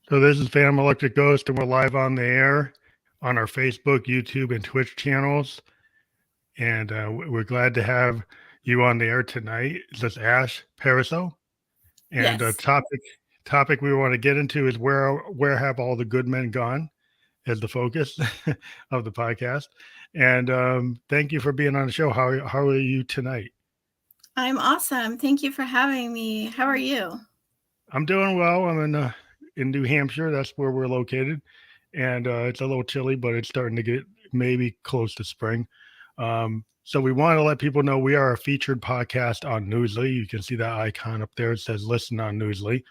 So this is Phantom Electric Ghost, and we're live on the air on our Facebook, YouTube, and Twitch channels. And we're glad to have you on the air tonight. This is Ash Pariseau, and Yes. topic we want to get into is where have all the good men gone? As the focus of the podcast. And thank you for being on the show. How are you tonight? I'm awesome. Thank you for having me. How are you? I'm doing well. I'm in New Hampshire. That's where we're located, and it's a little chilly, but it's starting to get maybe close to spring. So we want to let people know we are a featured podcast on Newsly. You can see that icon up there. It says "Listen on Newsly,"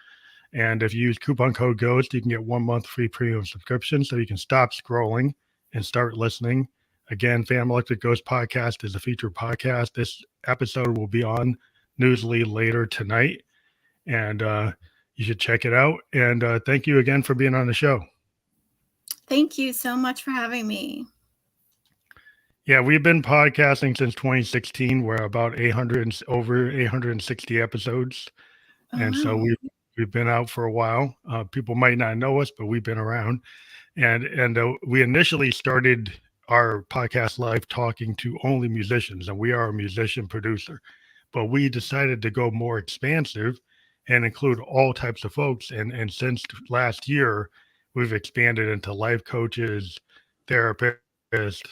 and if you use coupon code GHOST, you can get 1 month free premium subscription, so you can stop scrolling and start listening. Again, Phantom Electric Ghost Podcast is a featured podcast. This episode will be on Newsly later tonight, and you should check it out. And thank you again for being on the show. Thank you so much for having me. Yeah, we've been podcasting since 2016. We're about over 860 episodes, and so we've been out for a while. People might not know us, but we've been around. And we initially started our podcast live talking to only musicians, and we are a musician producer. But we decided to go more expansive and include all types of folks. And since last year, we've expanded into life coaches, therapists,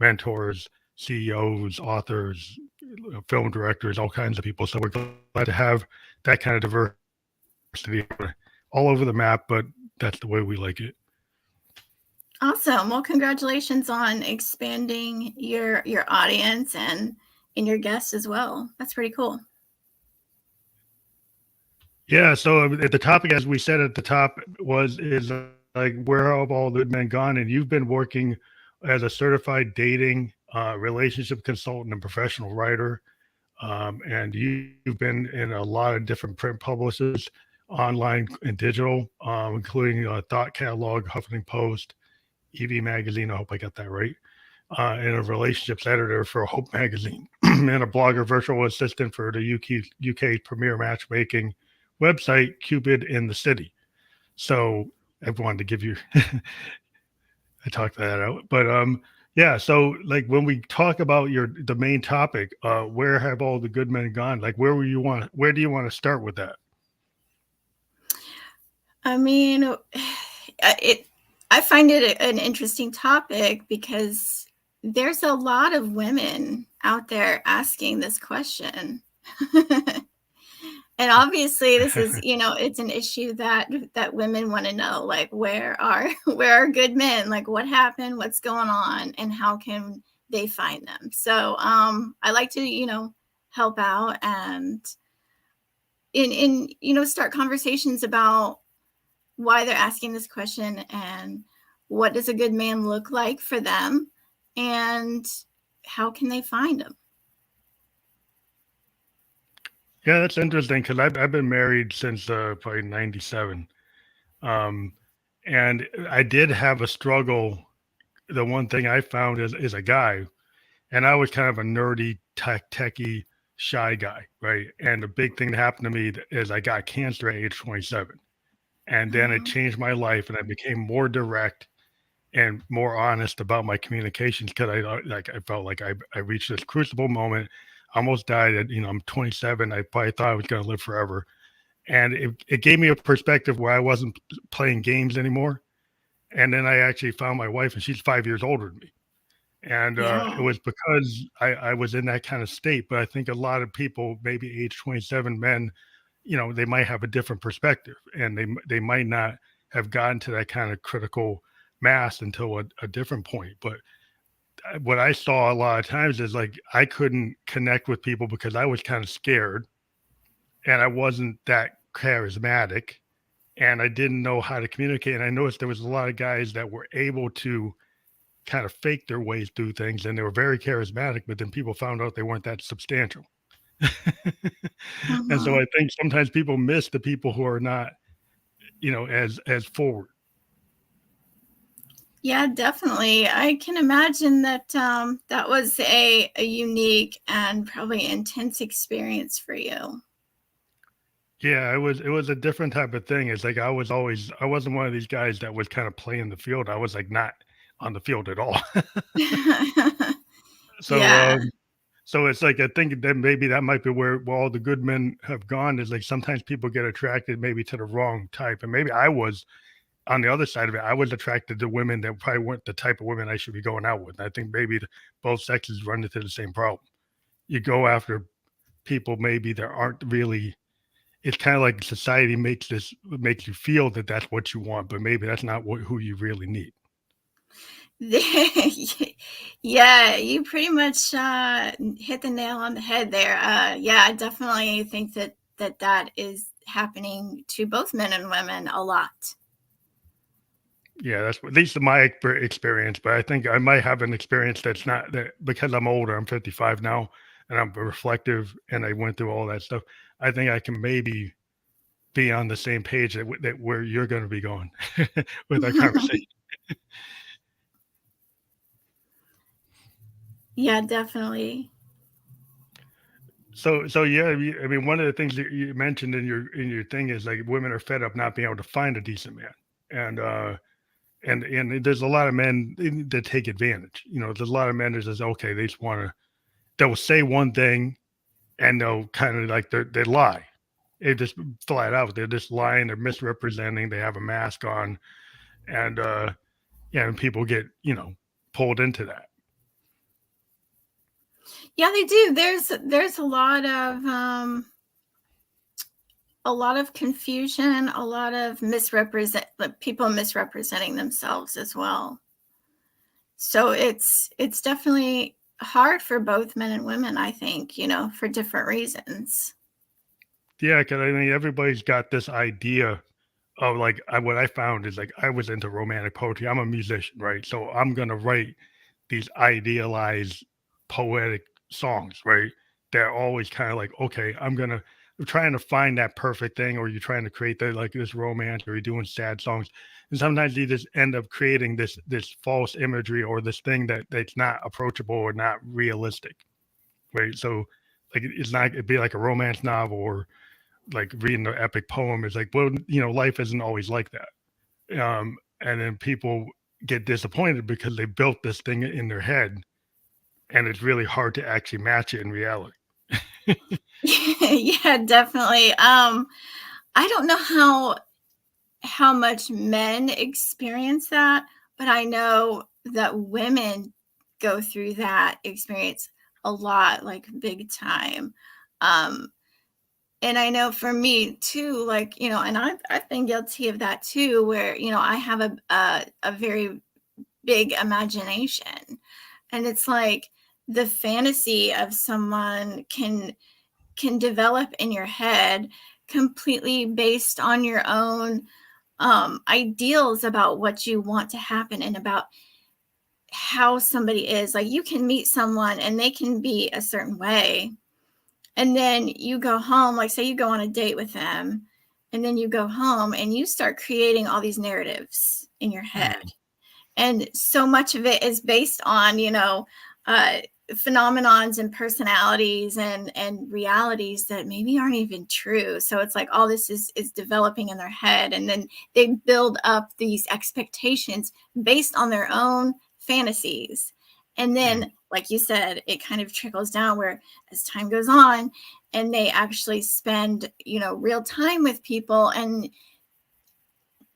mentors, CEOs, authors, film directors, all kinds of people. So we're glad to have that kind of diversity all over the map, but that's the way we like it. Awesome. Well, congratulations on expanding your audience and your guests as well. That's pretty cool. Yeah. So at the topic, as we said at the top, is like, where have all the good men gone? And you've been working as a certified dating, relationship consultant and professional writer. And you've been in a lot of different print publishers, online and digital, including Thought Catalog, Huffington Post, EV Magazine. I hope I got that right. And a relationships editor for Hope Magazine, and a blogger, virtual assistant for the UK's premier matchmaking website, Cupid in the City. So I wanted to give you, I talked that out, but yeah. So like when we talk about the main topic, where have all the good men gone? Like where do you want to start with that? I mean, I find it an interesting topic because there's a lot of women out there asking this question. And obviously this is, it's an issue that women want to know, like, where are good men? Like, what happened? What's going on? And how can they find them? So I like to, help out and start conversations about why they're asking this question and what does a good man look like for them and how can they find him. Yeah, that's interesting because I've been married since probably 97. And I did have a struggle. The one thing I found is a guy, and I was kind of a nerdy, techie, shy guy, right? And the big thing that happened to me is I got cancer at age 27. And then it changed my life, and I became more direct and more honest about my communications because I felt like I reached this crucible moment. I almost died at, I'm 27. I probably thought I was going to live forever. And it gave me a perspective where I wasn't playing games anymore. And then I actually found my wife, and she's 5 years older than me. And it was because I was in that kind of state. But I think a lot of people, maybe age 27 men, they might have a different perspective, and they might not have gotten to that kind of critical mass until a different point. But what I saw a lot of times is like I couldn't connect with people because I was kind of scared, and I wasn't that charismatic, and I didn't know how to communicate. And I noticed there was a lot of guys that were able to kind of fake their ways through things, and they were very charismatic, but then people found out they weren't that substantial. And so I think sometimes people miss the people who are not, as forward. Yeah, definitely. I can imagine that that was a unique and probably intense experience for you. Yeah, it was a different type of thing. It's like I wasn't one of these guys that was kind of playing the field. I was like not on the field at all. So Yeah. so it's like I think that maybe that might be where all the good men have gone is like sometimes people get attracted maybe to the wrong type. And maybe I was on the other side of it, I was attracted to women that probably weren't the type of women I should be going out with. I think maybe both sexes run into the same problem. You go after people maybe that aren't really. It's kind of like society makes you feel that that's what you want, but maybe that's not who you really need. Yeah, you pretty much hit the nail on the head there. Yeah, I definitely think that is happening to both men and women a lot. Yeah, that's at least my experience. But I think I might have an experience that's not that because I'm older. I'm 55 now, and I'm reflective, and I went through all that stuff. I think I can maybe be on the same page that where you're going to be going with our conversation. Yeah, definitely. So yeah, I mean, one of the things that you mentioned in your thing is like women are fed up not being able to find a decent man, and and there's a lot of men that take advantage. You know, there's a lot of men that says, okay, they just want to. They'll say one thing and they'll kind of like they lie. They just flat out. They're just lying. They're misrepresenting. They have a mask on, and yeah, and people get pulled into that. Yeah, they do. There's a lot of confusion, a lot of people misrepresenting themselves as well. So it's definitely hard for both men and women, I think, for different reasons. Yeah, because I mean everybody's got this idea of like what I found is like I was into romantic poetry. I'm a musician, right? So I'm gonna write these idealized poetic songs, right? They're always kind of like, okay, I'm trying to find that perfect thing, or you're trying to create like this romance, or you're doing sad songs. And sometimes you just end up creating this false imagery or this thing that's not approachable or not realistic. Right. So like it's not it'd be like a romance novel or like reading an epic poem is like, well, life isn't always like that. And then people get disappointed because they built this thing in their head and it's really hard to actually match it in reality. Yeah, definitely. I don't know how much men experience that, but I know that women go through that experience a lot, like big time. Um, and I know for me too, like, and I've been guilty of that too, where, I have a very big imagination. And it's like the fantasy of someone can develop in your head completely based on your own ideals about what you want to happen and about how somebody is. Like you can meet someone and they can be a certain way, and then you go home, like say you go on a date with them, and then you go home and you start creating all these narratives in your head. Mm. And so much of it is based on uh, phenomenons and personalities and realities that maybe aren't even true. So it's like all this is developing in their head, and then they build up these expectations based on their own fantasies. And Mm. then like you said, it kind of trickles down where as time goes on and they actually spend real time with people, and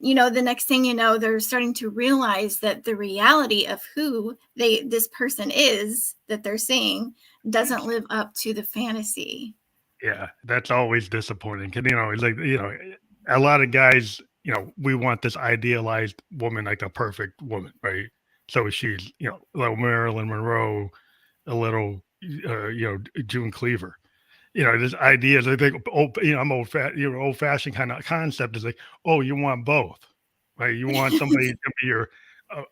the next thing you know, they're starting to realize that the reality of who this person is that they're seeing doesn't live up to the fantasy. Yeah, that's always disappointing. 'Cause, it's like, a lot of guys, we want this idealized woman, like a perfect woman, right? So she's, a little Marilyn Monroe, a little, June Cleaver. This idea is I think, I'm old fashioned kind of concept is like, oh, you want both, right? You want somebody to be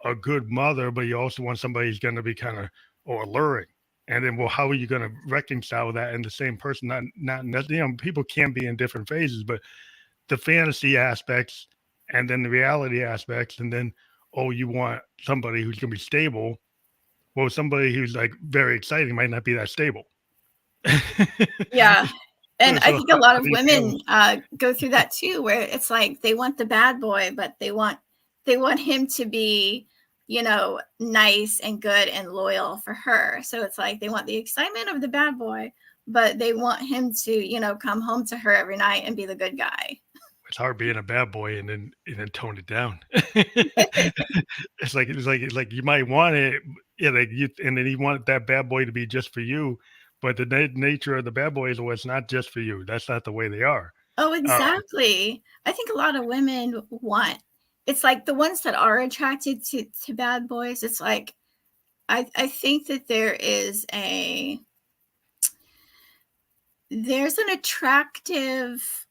a good mother, but you also want somebody who's going to be kind of alluring. And then, well, how are you going to reconcile that in the same person? People can be in different phases, but the fantasy aspects and then the reality aspects, and then, oh, you want somebody who's going to be stable. Well, somebody who's like very exciting might not be that stable. Yeah. And I So think a lot how of do you feel? women go through that too, where it's like they want the bad boy, but they want him to be, nice and good and loyal for her. So it's like they want the excitement of the bad boy, but they want him to, come home to her every night and be the good guy. It's hard being a bad boy and then tone it down. It's like you might want it, yeah, like you, and then you want that bad boy to be just for you, but the nature of the bad boy is, well, it's not just for you. That's not the way they are. Oh, Um, exactly. I think a lot of women want, it's like the ones that are attracted to bad boys. It's like I think that there's an attractive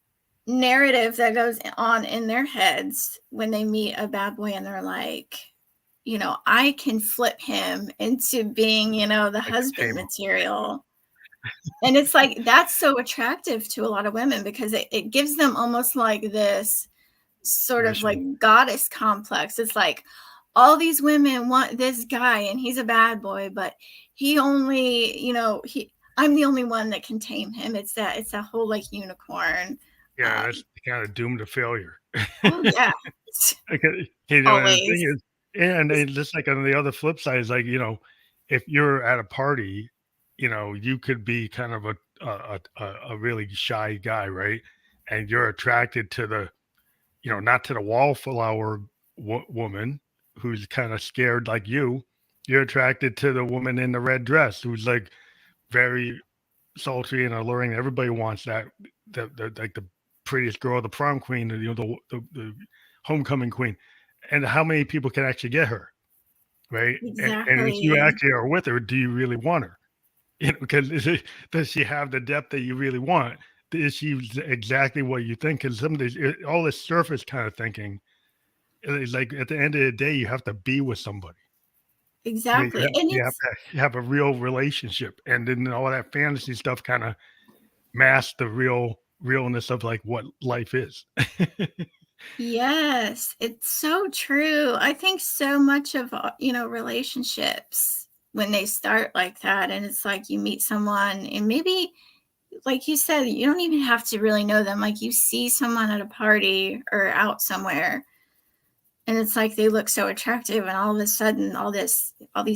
narrative that goes on in their heads when they meet a bad boy and they're like, I can flip him into being, the like the husband tame material. And it's like that's so attractive to a lot of women because it gives them almost like this sort of like mission. goddess complex. It's like all these women want this guy and he's a bad boy, but he only, I'm the only one that can tame him. It's that whole like unicorn. Yeah, Um, that's kind of doomed to failure. oh yeah, Okay, and the thing always. is, and then just like on the other flip side is like, if you're at a party, you could be kind of a really shy guy, right? And you're attracted to not to the wallflower woman who's kind of scared like you. You're attracted to the woman in the red dress who's like very sultry and alluring. Everybody wants that. The like the prettiest girl, the prom queen, the homecoming queen. And how many people can actually get her, right? And if you Exactly. actually are with her, do you really want her? Because does she have the depth that you really want? Is she exactly what you think? Because some of these, all this surface kind of thinking is like at the end of the day, you have to be with somebody. You Exactly. have, And you have it's to have a real relationship, and then all that fantasy stuff kind of mask the realness of like what life is. yes, it's so true. I think so much of, relationships when they start like that and it's like you meet someone and maybe like you said, you don't even have to really know them. Like you see someone at a party or out somewhere and it's like they look so attractive and all of a sudden all these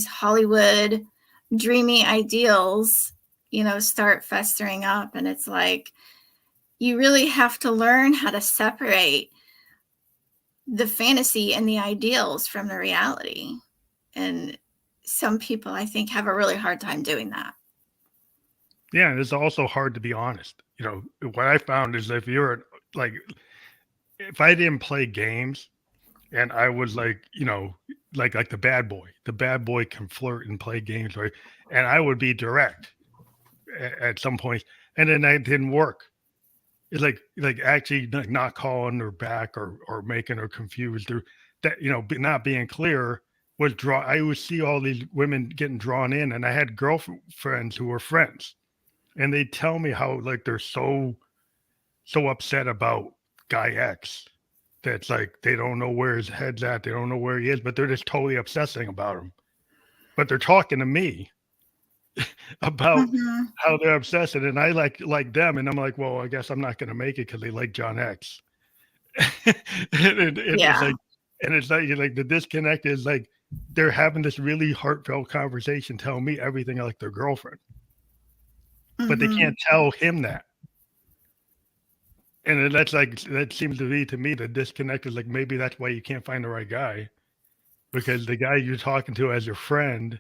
Hollywood dreamy ideals, start festering up and it's like you really have to learn how to separate the fantasy and the ideals from the reality. And some people, I think, have a really hard time doing that. Yeah, and it's also hard to be honest. What I found is if you're like, if I didn't play games and I was like, like the bad boy can flirt and play games, right? And I would be direct at some point, and then that didn't work. It's like actually not calling her back or making her confused or that not being clear was draw. I would see all these women getting drawn in, and I had girlfriends who were friends, and they tell me how like they're so upset about guy X that's like they don't know where his head's at, they don't know where he is, but they're just totally obsessing about him. But they're talking to me about Mm-hmm. how they're obsessed, and I like them, and I'm like, well, I guess I'm not going to make it because they like John X. And it's Yeah. like, and it's like the disconnect is like they're having this really heartfelt conversation, telling me everything like their girlfriend, but they Mm-hmm. can't tell him that. And that's like that seems to be to me the disconnect is like maybe that's why you can't find the right guy because the guy you're talking to as your friend,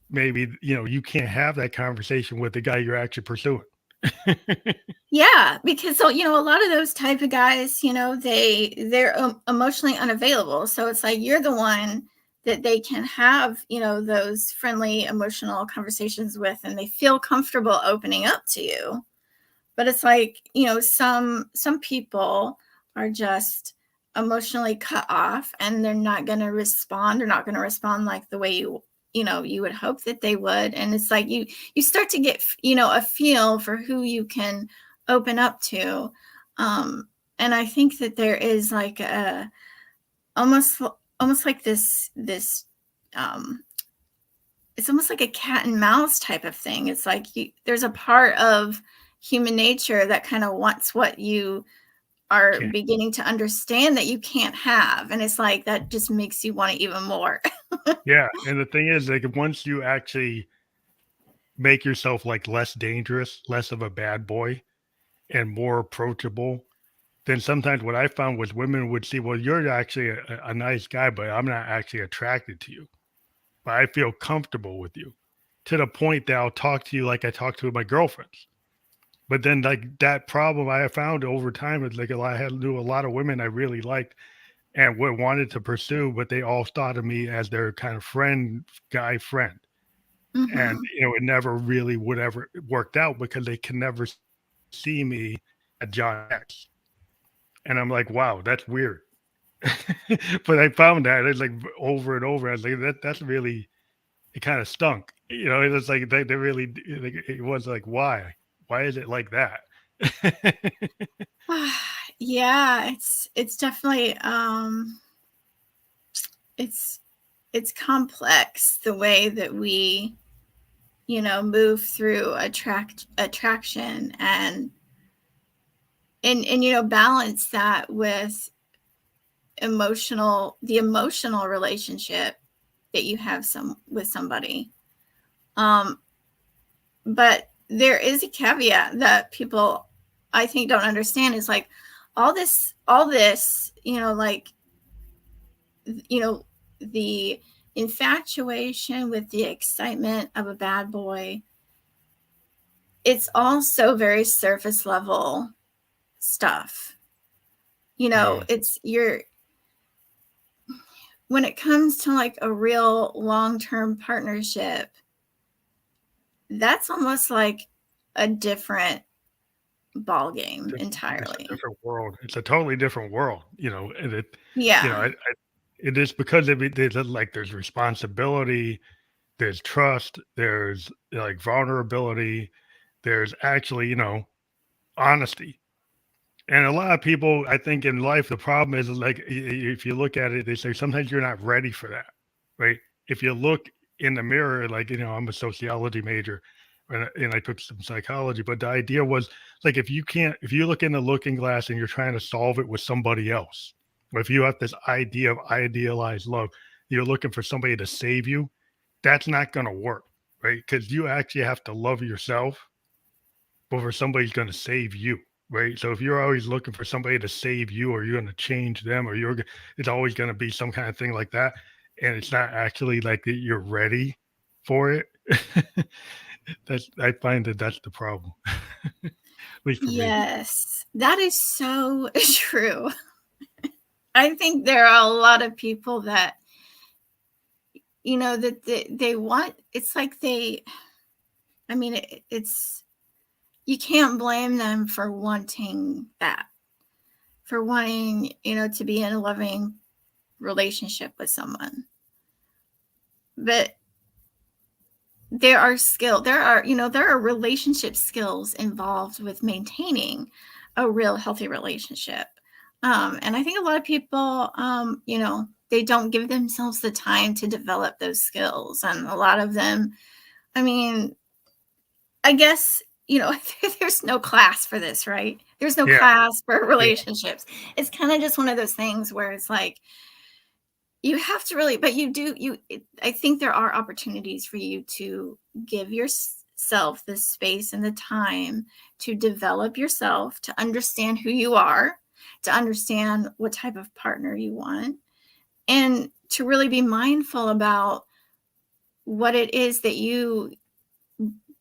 maybe you can't have that conversation with the guy you're actually pursuing. Yeah, because so a lot of those type of guys, they're emotionally unavailable. So it's like you're the one that they can have, those friendly emotional conversations with, and they feel comfortable opening up to you. But it's like some people are just emotionally cut off and they're not going to respond or not going to respond like the way you would hope that they would. And it's like you start to get a feel for who you can open up to. And I think that there is like a almost like this um it's almost like a cat and mouse type of thing. It's like there's a part of human nature that kind of wants what you are Can't. beginning to understand that you can't have. And it's like that just makes you want it even more. Yeah, and the thing is, like, once you actually make yourself like less dangerous, less of a bad boy, and more approachable, then sometimes what I found was women would see, well, you're actually a nice guy, but I'm not actually attracted to you, but I feel comfortable with you, to the point that I'll talk to you like I talk to my girlfriends. But then, like, that problem I have found over time is like I had knew a lot of women I really liked and wanted to pursue, but they all thought of me as their kind of friend, guy friend. And, Hmm. it never really would ever worked out because they can never see me at John X. And I'm like, wow, that's weird. But I found that it's like over and over. I was like, that's really, it kind of stunk. It was like they really, like, it was like, why? Why is it like that? Yeah, it's definitely it's it's complex the way that we, move through attraction and balance that with the emotional relationship that you have with somebody. um but there is a caveat that people, I think, don't understand, is like all this, like, the infatuation with the excitement of a bad boy, it's also very surface level stuff. Mm, It's when it comes to like a real long-term partnership, that's almost like a different ball game it's a entirely. different world. It's a totally different world, and Yeah. it is because there's like there's responsibility, there's trust, there's like vulnerability, there's actually, honesty. And a lot of people, I think, in life, the problem is like if you look at it, they say sometimes you're not ready for that, right? If you look in the mirror, like, I'm a sociology major, and I took some psychology, but the idea was like if you look in the looking glass and you're trying to solve it with somebody else, or if you have this idea of idealized love, you're looking for somebody to save you, that's not going to work, right? Because you actually have to love yourself before somebody's going to save you, right? So if you're always looking for somebody to save you, or you're going to change them, or it's always going to be some kind of thing like that, and it's not actually like that you're ready for it. I find that that's the problem, at least for me. Yes, that is so true. I think there are a lot of people that, that they want, it's like I mean, it's, you can't blame them for wanting that, for wanting, to be in a loving relationship with someone. But there are relationship skills involved with maintaining a real healthy relationship. And I think a lot of people, they don't give themselves the time to develop those skills. And a lot of them, I mean, I guess, there's no class for this, right? There's no Yeah, class for yeah. relationships. It's kind of just one of those things where it's like, you have to really, but I think there are opportunities for you to give yourself the space and the time to develop yourself, to understand who you are, to understand what type of partner you want, and to really be mindful about what it is that you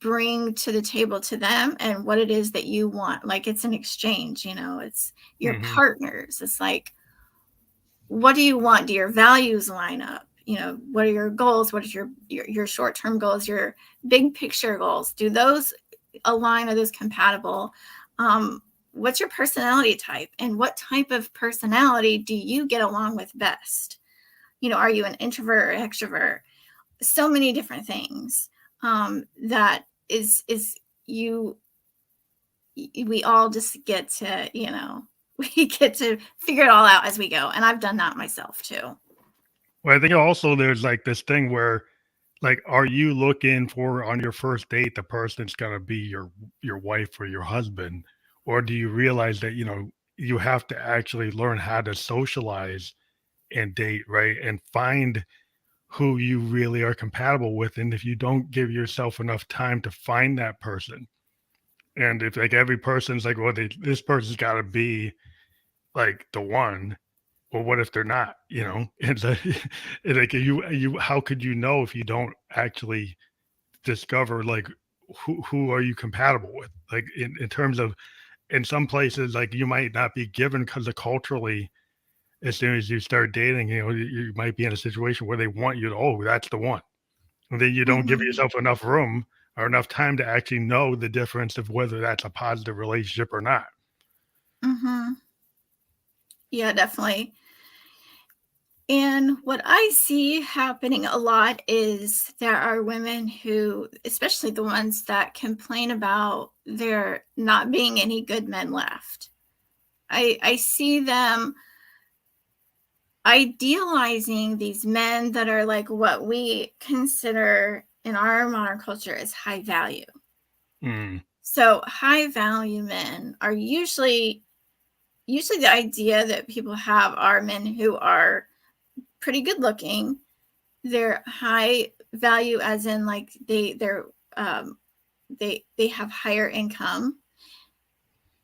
bring to the table to them and what it is that you want. Like, it's an exchange, it's your Hmm. partners. It's like, what do you want? Do your values line up? What are your goals? What is your short-term goals, your big picture goals? Do those align? Are those compatible? What's your personality type, and what type of personality do you get along with best? Are you an introvert or extrovert? So many different things, that is you we all just get to, we get to figure it all out as we go. And I've done that myself too. Well, I think also there's like this thing where like, are you looking for on your first date the person that's gonna be your wife or your husband, or do you realize that you have to actually learn how to socialize and date, right, and find who you really are compatible with, and if you don't give yourself enough time to find that person, and if like every person's like, well, this person's got to be like the one. Well, what if they're not? It's like, it's like you. How could you know if you don't actually discover like who are you compatible with? Like in terms of in some places, like you might not be given because of culturally. As soon as you start dating, you might be in a situation where they want you to. Oh, that's the one. And then you don't give Hmm. yourself enough room or enough time to actually know the difference of whether that's a positive relationship or not. Hmm. Yeah, definitely. And what I see happening a lot is there are women who, especially the ones that complain about there not being any good men left. I see them idealizing these men that are like what we consider in our modern culture as high value. Mm, So high value men are usually the idea that people have are men who are pretty good looking. They're high value as in like um they have higher income,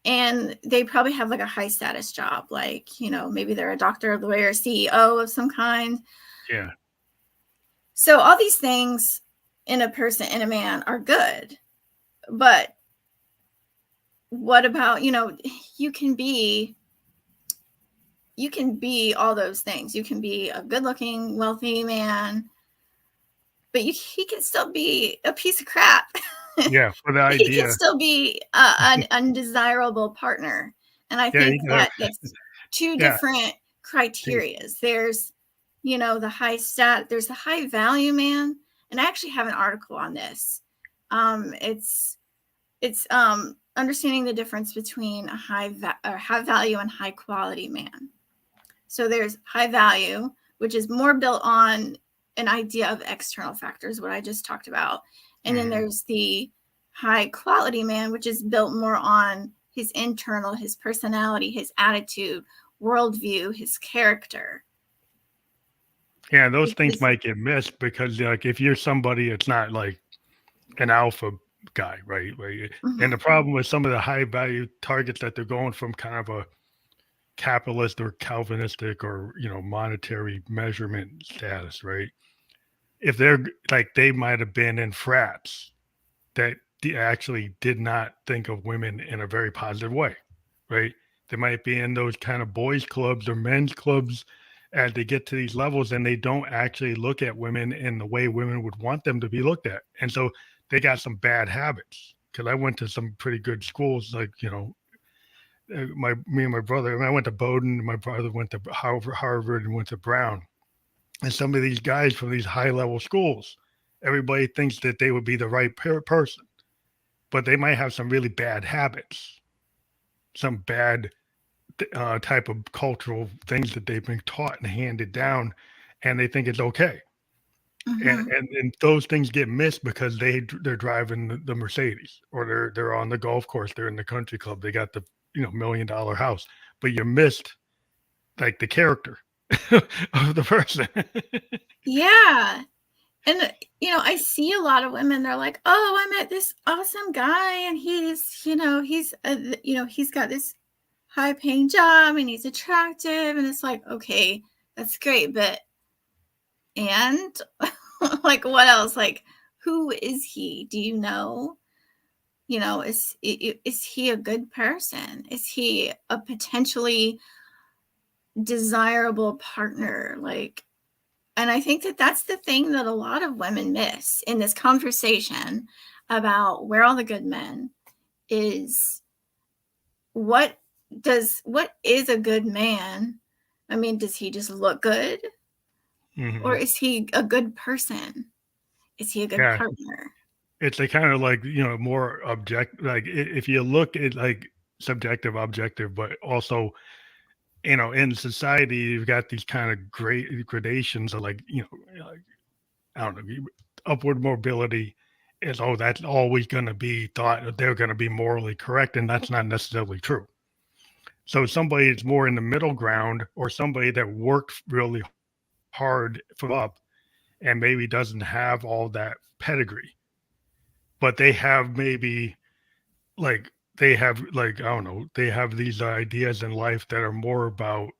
and they probably have like a high status job, like maybe they're a doctor, a lawyer, CEO of some kind. yeah. So all these things in a person, in a man, are good. But what about, you can be you can be all those things. You can be a good looking, wealthy man, but he can still be a piece of crap. Yeah. For the He can idea. still be an undesirable partner. And I Yeah. think You can have, that it's two yeah. different Yeah. criterias. There's, there's the high value man. And I actually have an article on this. It's understanding the difference between a high value and high quality man. So there's high value, which is more built on an idea of external factors, what I just talked about. And then Mhm. there's the high quality man, which is built more on his internal, his personality, his attitude, worldview, his character. Yeah. Those things Because, might get missed because, like, if you're somebody, it's not like an alpha guy, right? Right. And the mhm, problem with some of the high value targets that they're going from kind of a capitalist or Calvinistic or, monetary measurement status, right? If they're like, they might have been in frats that actually did not think of women in a very positive way, right? They might be in those kind of boys' clubs or men's clubs as they get to these levels and they don't actually look at women in the way women would want them to be looked at. And so they got some bad habits. Because I went to some pretty good schools, like, me and my brother. I went to Bowdoin. My brother went to Harvard and went to Brown. And some of these guys from these high level schools, everybody thinks that they would be the right person, but they might have some really bad habits, some bad type of cultural things that they've been taught and handed down, and they think it's okay. And mhm. and those things get missed because they're driving the Mercedes, or they're on the golf course, they're in the country club, they got the $1 million house, but you missed like the character of the person. Yeah. And I see a lot of women, they're like, "Oh, I met this awesome guy and he's got this high paying job and he's attractive." And it's like, okay, that's great, but and like what else? Like, who is he? Do you know? Is he a good person? Is he a potentially desirable partner? Like, and I think that that's the thing that a lot of women miss in this conversation about where all the good men is. what what is a good man? I mean, does he just look good, or Hmm. is he a good person? Is he a good Yeah, partner? it's a kind of like more object. Like if you look at like subjective, objective, but also in society you've got these kind of great gradations of like like, I don't know, upward mobility is, oh, that's always going to be thought they're going to be morally correct, and that's not necessarily true. So somebody that's more in the middle ground, or somebody that worked really hard for up and maybe doesn't have all that pedigree, but they have maybe like they have like I don't know, they have these ideas in life that are more about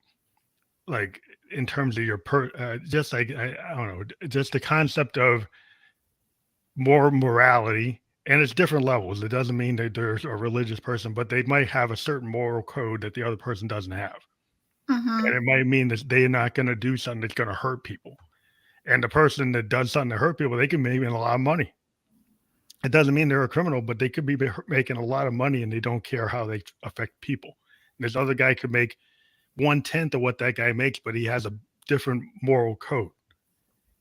like in terms of your just like I don't know, just the concept of more morality, and it's different levels. It doesn't mean that there's a religious person, but they might have a certain moral code that the other person doesn't have. And Mm-hmm. it might mean that they're not going to do something that's going to hurt people. And the person that does something to hurt people, they can make a lot of money. It doesn't mean they're a criminal, but they could be making a lot of money and they don't care how they affect people. And this other guy could make 1/10 of what that guy makes, but he has a different moral code.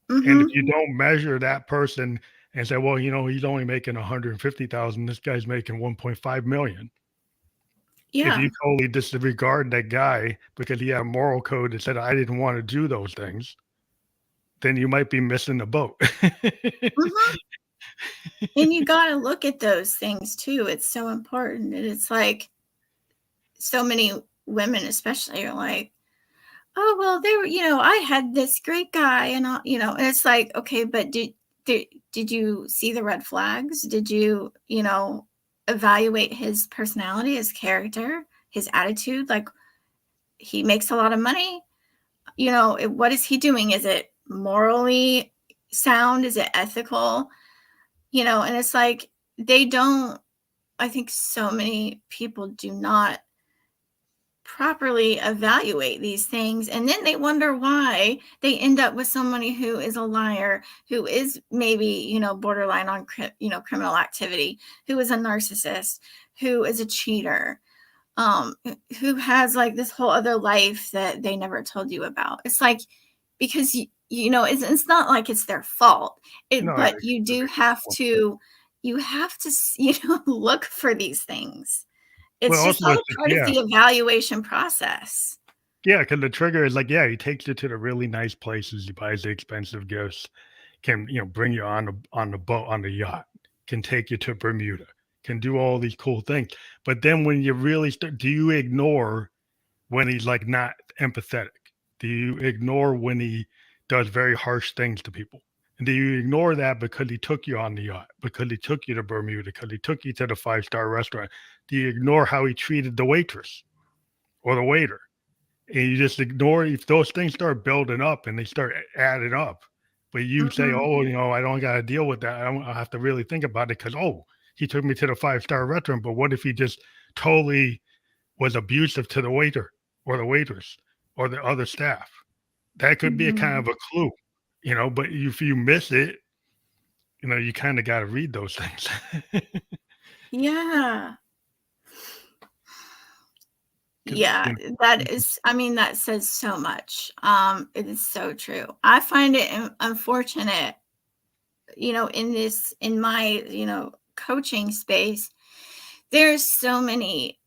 And if Mm-hmm. you don't measure that person and say, well, he's only making 150,000, this guy's making 1.5 million. If Yeah. you totally disregard that guy because he had a moral code that said I didn't want to do those things, then you might be missing the boat. Mm-hmm. And you got to look at those things too. It's so important. And it's like so many women, especially, are like, oh, well, they were, I had this great guy and all, and it's like, okay, but did you see the red flags? Did you, evaluate his personality, his character, his attitude? Like, he makes a lot of money. What is he doing? Is it morally sound? Is it ethical? And it's like, I think so many people do not properly evaluate these things, and then they wonder why they end up with somebody who is a liar, who is maybe borderline on criminal activity, who is a narcissist, who is a cheater, who has like this whole other life that they never told you about. It's like, because it's not like it's their fault, No, but you do have to look for these things. well, It's just also all it's part of the evaluation process. yeah, because the trigger is like, yeah, he takes you to the really nice places, he buys the expensive gifts, can bring you on the boat, on the yacht, can take you to Bermuda, can do all these cool things. But then when you really start, do you ignore when he's like not empathetic? Do you ignore when he does very harsh things to people? And do you ignore that because he took you on the yacht, because he took you to Bermuda, because he took you to the 5-star restaurant? Do you ignore how he treated the waitress or the waiter? And you just ignore, if those things start building up and they start adding up, but you say, Mhm. oh, I don't got to deal with that. I have to really think about it because, oh, he took me to the 5-star restaurant. But what if he just totally was abusive to the waiter or the waitress or the other staff? That could be a kind Mhm. of a clue, but if you miss it, you kind of got to read those things. Yeah. 'Cause, Yeah, that says so much. It is so true. I find it unfortunate, in my, coaching space, there's so many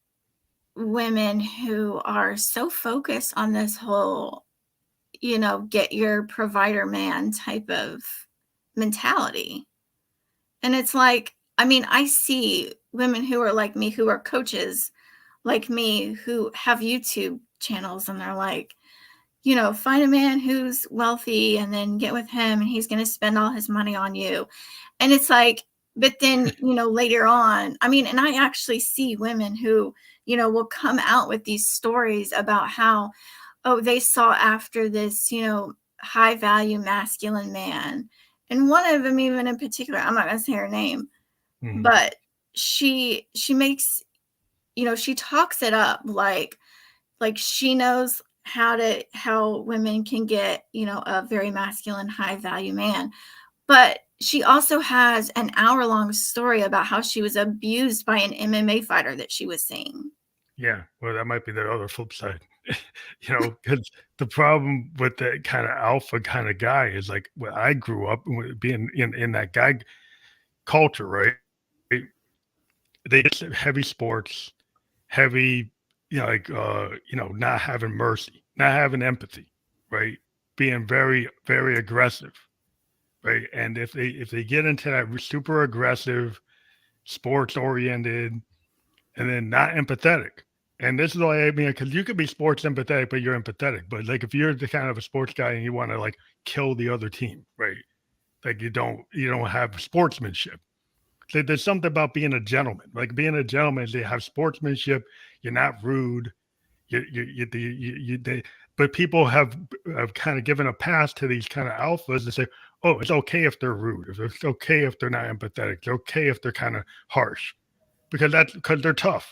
women who are so focused on this whole, get your provider man type of mentality. And it's like, I see women who are like me, who are coaches like me, who have YouTube channels, and they're like, find a man who's wealthy and then get with him and he's going to spend all his money on you. And it's like, but then, later on, and I actually see women who, will come out with these stories about how, oh, they saw after this, high value masculine man. And one of them, even in particular, I'm not going to say her name, Mhm. but she makes, she talks it up like she knows how women can get, a very masculine, high value man. But she also has an hour-long story about how she was abused by an MMA fighter that she was seeing. Yeah, well, that might be the other flip side, because the problem with that kind of alpha kind of guy is like when I grew up being in that guy culture, right? They just heavy sports, heavy, not having mercy, not having empathy, right? Being very, very aggressive. right? And if they get into that super aggressive, sports oriented, and then not empathetic. And this is why I mean, because you could be sports empathetic, but you're empathetic. But like if you're the kind of a sports guy and you want to like kill the other team, right? Like you don't have sportsmanship. So there's something about being a gentleman. Like being a gentleman is you have sportsmanship. You're not rude. They, but people have kind of given a pass to these kind of alphas and say, oh, it's okay if they're rude. It's okay if they're not empathetic. It's okay if they're kind of harsh because they're tough.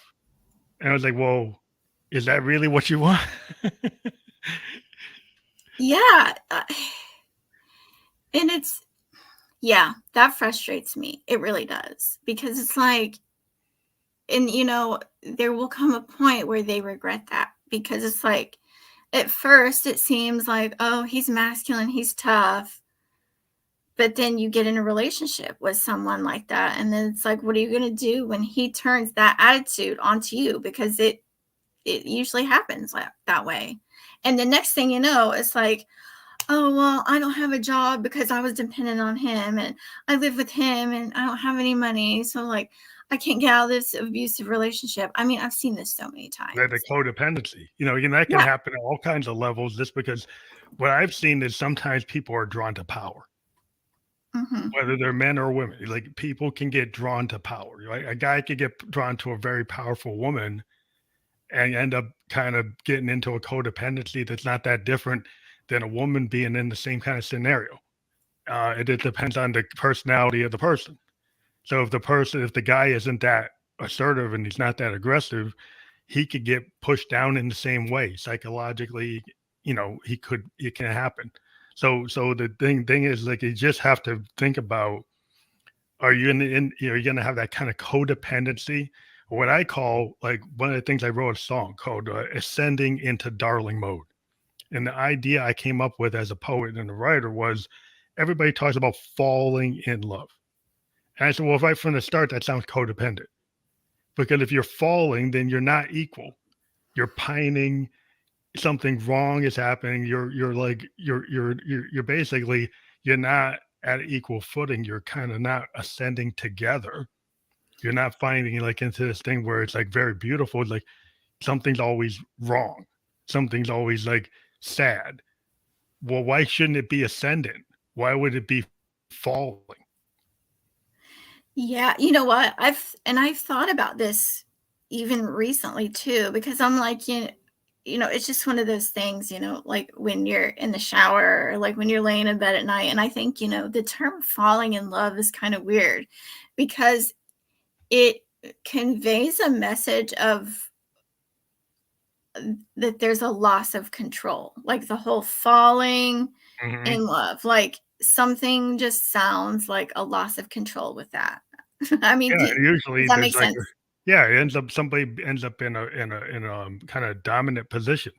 And I was like, well, is that really what you want? Yeah. And it's, yeah, that frustrates me. It really does. Because it's like, and there will come a point where they regret that, because it's like, at first it seems like, oh, he's masculine, he's tough. But then you get in a relationship with someone like that. And then it's like, what are you going to do when he turns that attitude onto you? Because it usually happens that way. And the next thing you know, it's like, oh, well, I don't have a job because I was dependent on him, and I live with him, and I don't have any money. So like, I can't get out of this abusive relationship. I mean, I've seen this so many The times. codependency, that can Yeah. happen at all kinds of levels just because what I've seen is sometimes people are drawn to power, Hmm. whether they're men or women. Like people can get drawn to power. Right? A guy could get drawn to a very powerful woman and end up kind of getting into a codependency that's not that different than a woman being in the same kind of scenario. It depends on the personality of the person. So if the guy isn't that assertive and he's not that aggressive, he could get pushed down in the same way psychologically. It can happen. So the thing is, like, you just have to think about, are you you're going to have that kind of codependency, or what I call, like, one of the things I wrote a song called ascending into darling mode. And the idea I came up with as a poet and a writer was, everybody talks about falling in love. And I said, well, right from the start, that sounds codependent, because if you're falling, then you're not equal. You're pining. Something wrong is happening. You're basically, you're not at equal footing. You're kind of not ascending together. You're not finding like into this thing where it's like very beautiful. Like something's always wrong. Something's always like sad. Well, why shouldn't it be ascendant? Why would it be falling? Yeah, you know what? I've thought about this even recently too, because I'm like, it's just one of those things, like when you're in the shower, or like when you're laying in bed at night. And I think, the term falling in love is kind of weird, because it conveys a message of that there's a loss of control, like the whole falling Hmm. in love, like something just sounds like a loss of control with that. I mean, Yeah, does usually that make there's like, sense? yeah, it ends up somebody ends up in a kind of dominant position,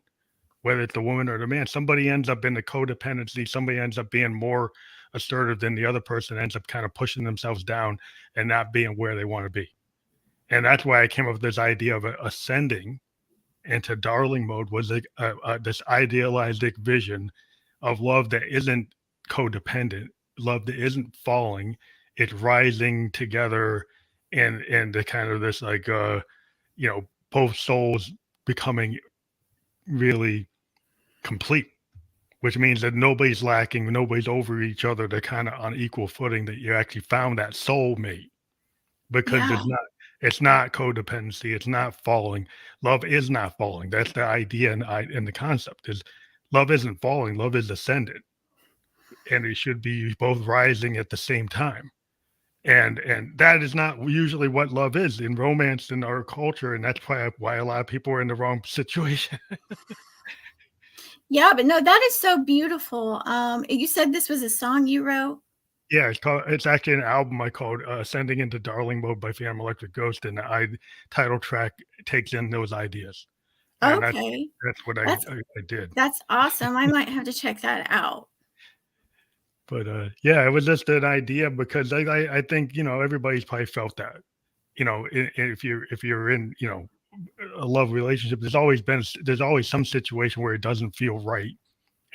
whether it's the woman or the man. Somebody ends up in the codependency. Somebody ends up being more assertive than the other person. Ends up kind of pushing themselves down and not being where they want to be. And that's why I came up with this idea of ascending into darling mode, was like this idealized vision of love that isn't codependent, love that isn't falling, it's rising together, and the kind of this like both souls becoming really complete, which means that nobody's lacking, nobody's over each other. They're kind of on equal footing, that you actually found that soulmate, because Yeah. it's not codependency, it's not falling. Love is not falling. That's the idea, and the concept is, love isn't falling, love is ascendant, and it should be both rising at the same time. And that is not usually what love is in romance in our culture, and that's why a lot of people are in the wrong situation. Yeah, but no, that is so beautiful. You said this was a song you wrote? Yeah, it's actually an album I called "Ascending into Darling Mode" by Phantom Electric Ghost, and the title track takes in those ideas, and Okay. that's what That's I did. that's awesome. I might have to check that out. But yeah, it was just an idea, because I think everybody's probably felt that. If you're in a love relationship, there's always some situation where it doesn't feel right,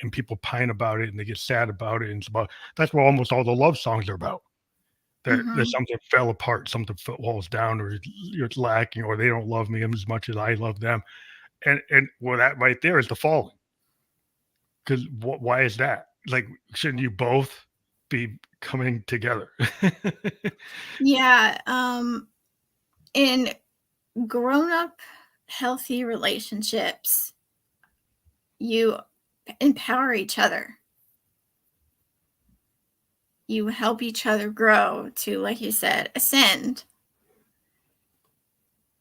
and people pine about it and they get sad about it. And it's about that's what almost all the love songs are about. That Mhm. something fell apart, something falls down, or you're lacking, or they don't love me as much as I love them. And well, that right there is the falling. Because why is that? Like, shouldn't you both be coming together? Yeah, in grown-up healthy relationships, you empower each other. You help each other grow to, like you said, ascend.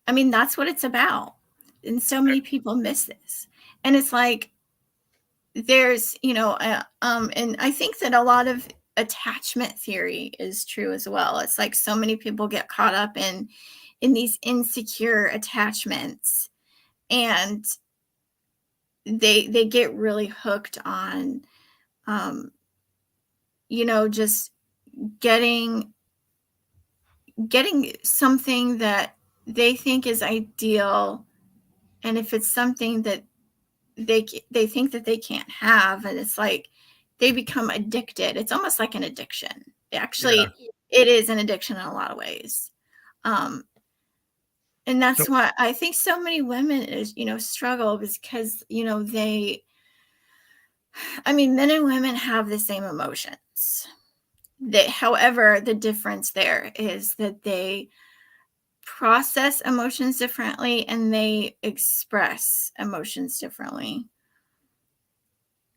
I mean, that's what it's about. And so many people miss this. And it's like there's, and I think that a lot of attachment theory is true as well. It's like so many people get caught up in these insecure attachments, and they get really hooked on just getting something that they think is ideal, and if it's something that they think that they can't have, and it's like they become addicted. It's almost like an addiction. Yeah. Actually, it is an addiction in a lot of ways. um and So that's why I think so many women is struggle, because men and women have the same emotions. However, the difference there is that they process emotions differently and they express emotions differently.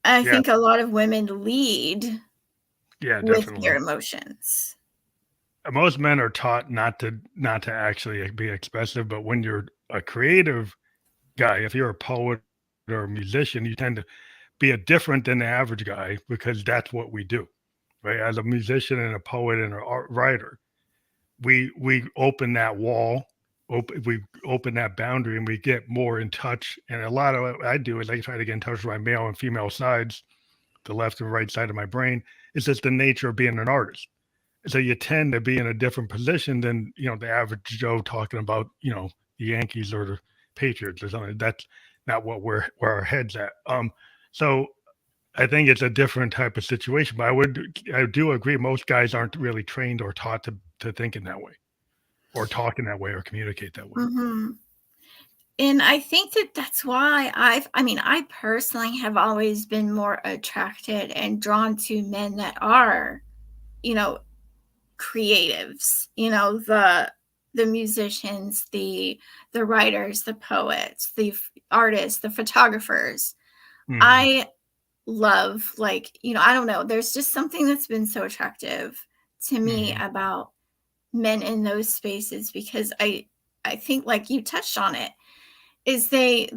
I yeah, think a lot of women lead yeah, with their definitely. emotions. Most men are taught not to actually be expressive, but when you're a creative guy, if you're a poet or a musician, you tend to be a different than the average guy because that's what we do, right? As a musician and a poet and a writer, we open that wall, we open that boundary, and we get more in touch. And a lot of what I do is I try to get in touch with my male and female sides, the left and right side of my brain. It's just the nature of being an artist. So you tend to be in a different position than the average Joe talking about the Yankees or the Patriots or something. That's not what where our heads at. So I think it's a different type of situation. But I do agree most guys aren't really trained or taught to think in that way or talk in that way or communicate that way. Mhm. And I think that that's why I personally have always been more attracted and drawn to men that are, you know, creatives, the musicians, the writers, the poets, the artists, the photographers. Hmm. I love, like, I don't know, there's just something that's been so attractive to me Hmm. about men in those spaces, because I think, like you touched on it, is they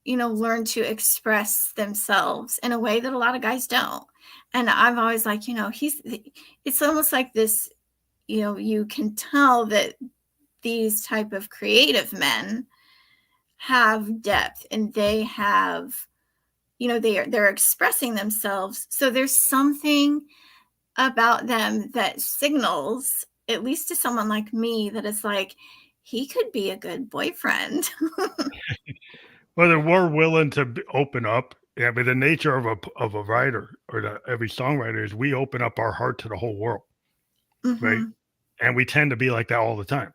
learn to express themselves in a way that a lot of guys don't. And I've always like, it's almost like this, you can tell that these type of creative men have depth, and they have, they're expressing themselves, so there's something about them that signals, at least to someone like me, that it's like he could be a good boyfriend. Whether we're willing to open up, yeah, but the nature of a writer or every songwriter is we open up our heart to the whole world, right? Hmm. And we tend to be like that all the time.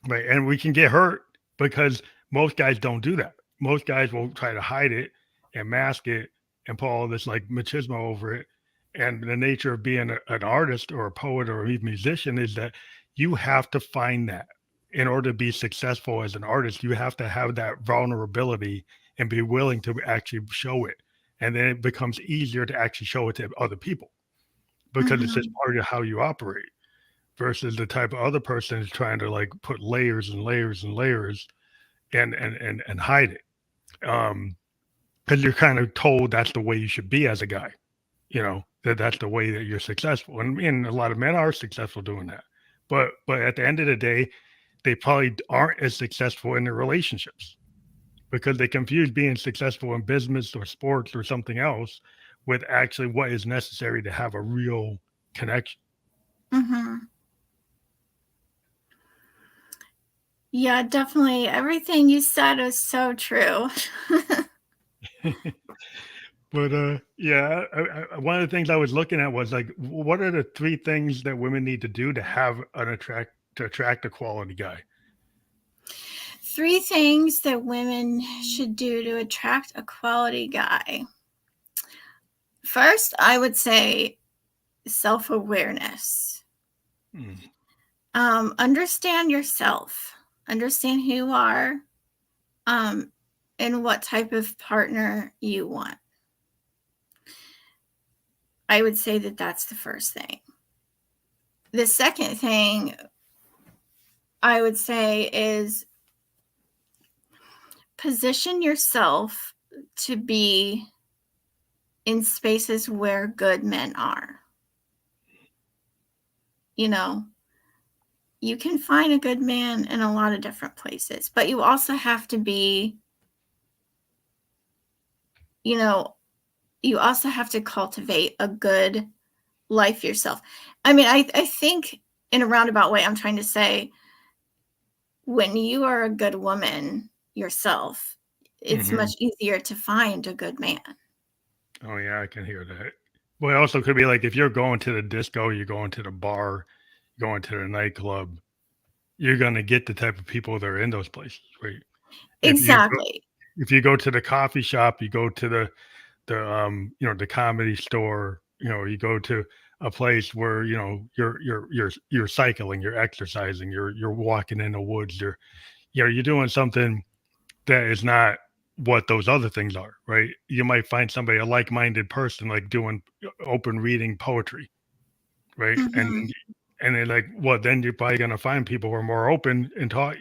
Right, and we can get hurt because most guys don't do that. Most guys will try to hide it and mask it and put all this like machismo over it. And the nature of being an artist or a poet or even musician is that you have to find that in order to be successful as an artist. You have to have that vulnerability and be willing to actually show it. And then it becomes easier to actually show it to other people because it's just Hmm. part of how you operate versus the type of other person is trying to like put layers and layers and layers and hide it. Because you're kind of told that's the way you should be as a guy, that's the way that you're successful. And a lot of men are successful doing that. But at the end of the day, they probably aren't as successful in their relationships because they confuse being successful in business or sports or something else with actually what is necessary to have a real connection. Hmm. Yeah, definitely. Everything you said is so true. But yeah, one of the things I was looking at was like, what are the three things that women need to do to have an attract a quality guy? Three things that women should do to attract a quality guy. First, I would say self-awareness. Mm. Understand yourself, understand who you are, um, and what type of partner you want. I would say that that's the first thing. The second thing I would say is position yourself to be in spaces where good men are. You know, you can find a good man in a lot of different places, but you also have to be, you know, you also have to cultivate a good life yourself. I mean, I think in a roundabout way, I'm trying to say when you are a good woman yourself, it's Hmm. much easier to find a good man. Oh yeah, I can hear that. Well, it also could be like if you're going to the disco, you're going to the bar, going to the nightclub, you're gonna get the type of people that are in those places, right? If you go, Exactly. if you go to the coffee shop, you go to the comedy store, you go to a place where you're cycling, you're exercising, you're walking in the woods, you're doing something that is not what those other things are, right? You might find somebody, a like-minded person, like doing open reading poetry, right? Mhm. And then like, well, then you're probably gonna find people who are more open and talk,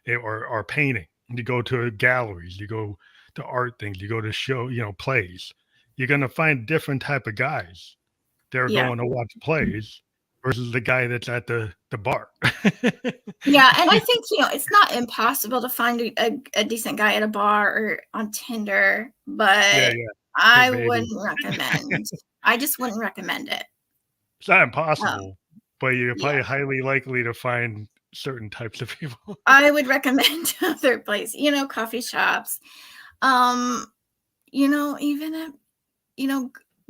or painting. You go to galleries, you go to art things, you go to plays. You're gonna find different type of guys. They're Yeah. going to watch plays versus the guy that's at the bar. Yeah, and I think, it's not impossible to find a decent guy at a bar or on Tinder, Yeah, but yeah, but I maybe wouldn't recommend. I just wouldn't recommend it. it's not Um, impossible, but you're yeah, probably highly likely to find certain types of people. I would recommend other places, coffee shops. Um, even at,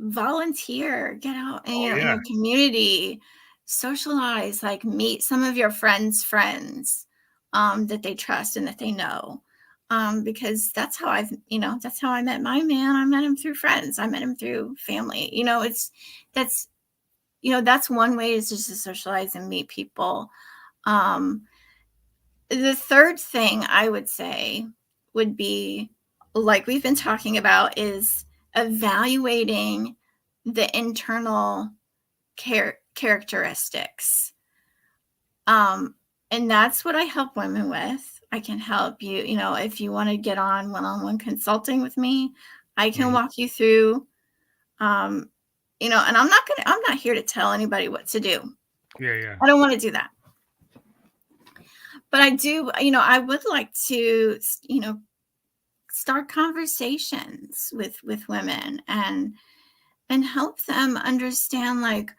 volunteer, get out and, Oh in yeah, your community, socialize, like meet some of your friends' friends, that they trust and that they know. Because that's how I met my man. I met him through friends. I met him through family. That's, that's one way is just to socialize and meet people. Um, the third thing I would say would be, like we've been talking about, is evaluating the internal characteristics. Um, and that's what I help women with. I can help you, if you want to get on one-on-one consulting with me, I can mhm, walk you through, um, and I'm not here to tell anybody what to do. yeah, yeah. I don't want to do that. But I do, I would like to, start conversations with women and help them understand, like,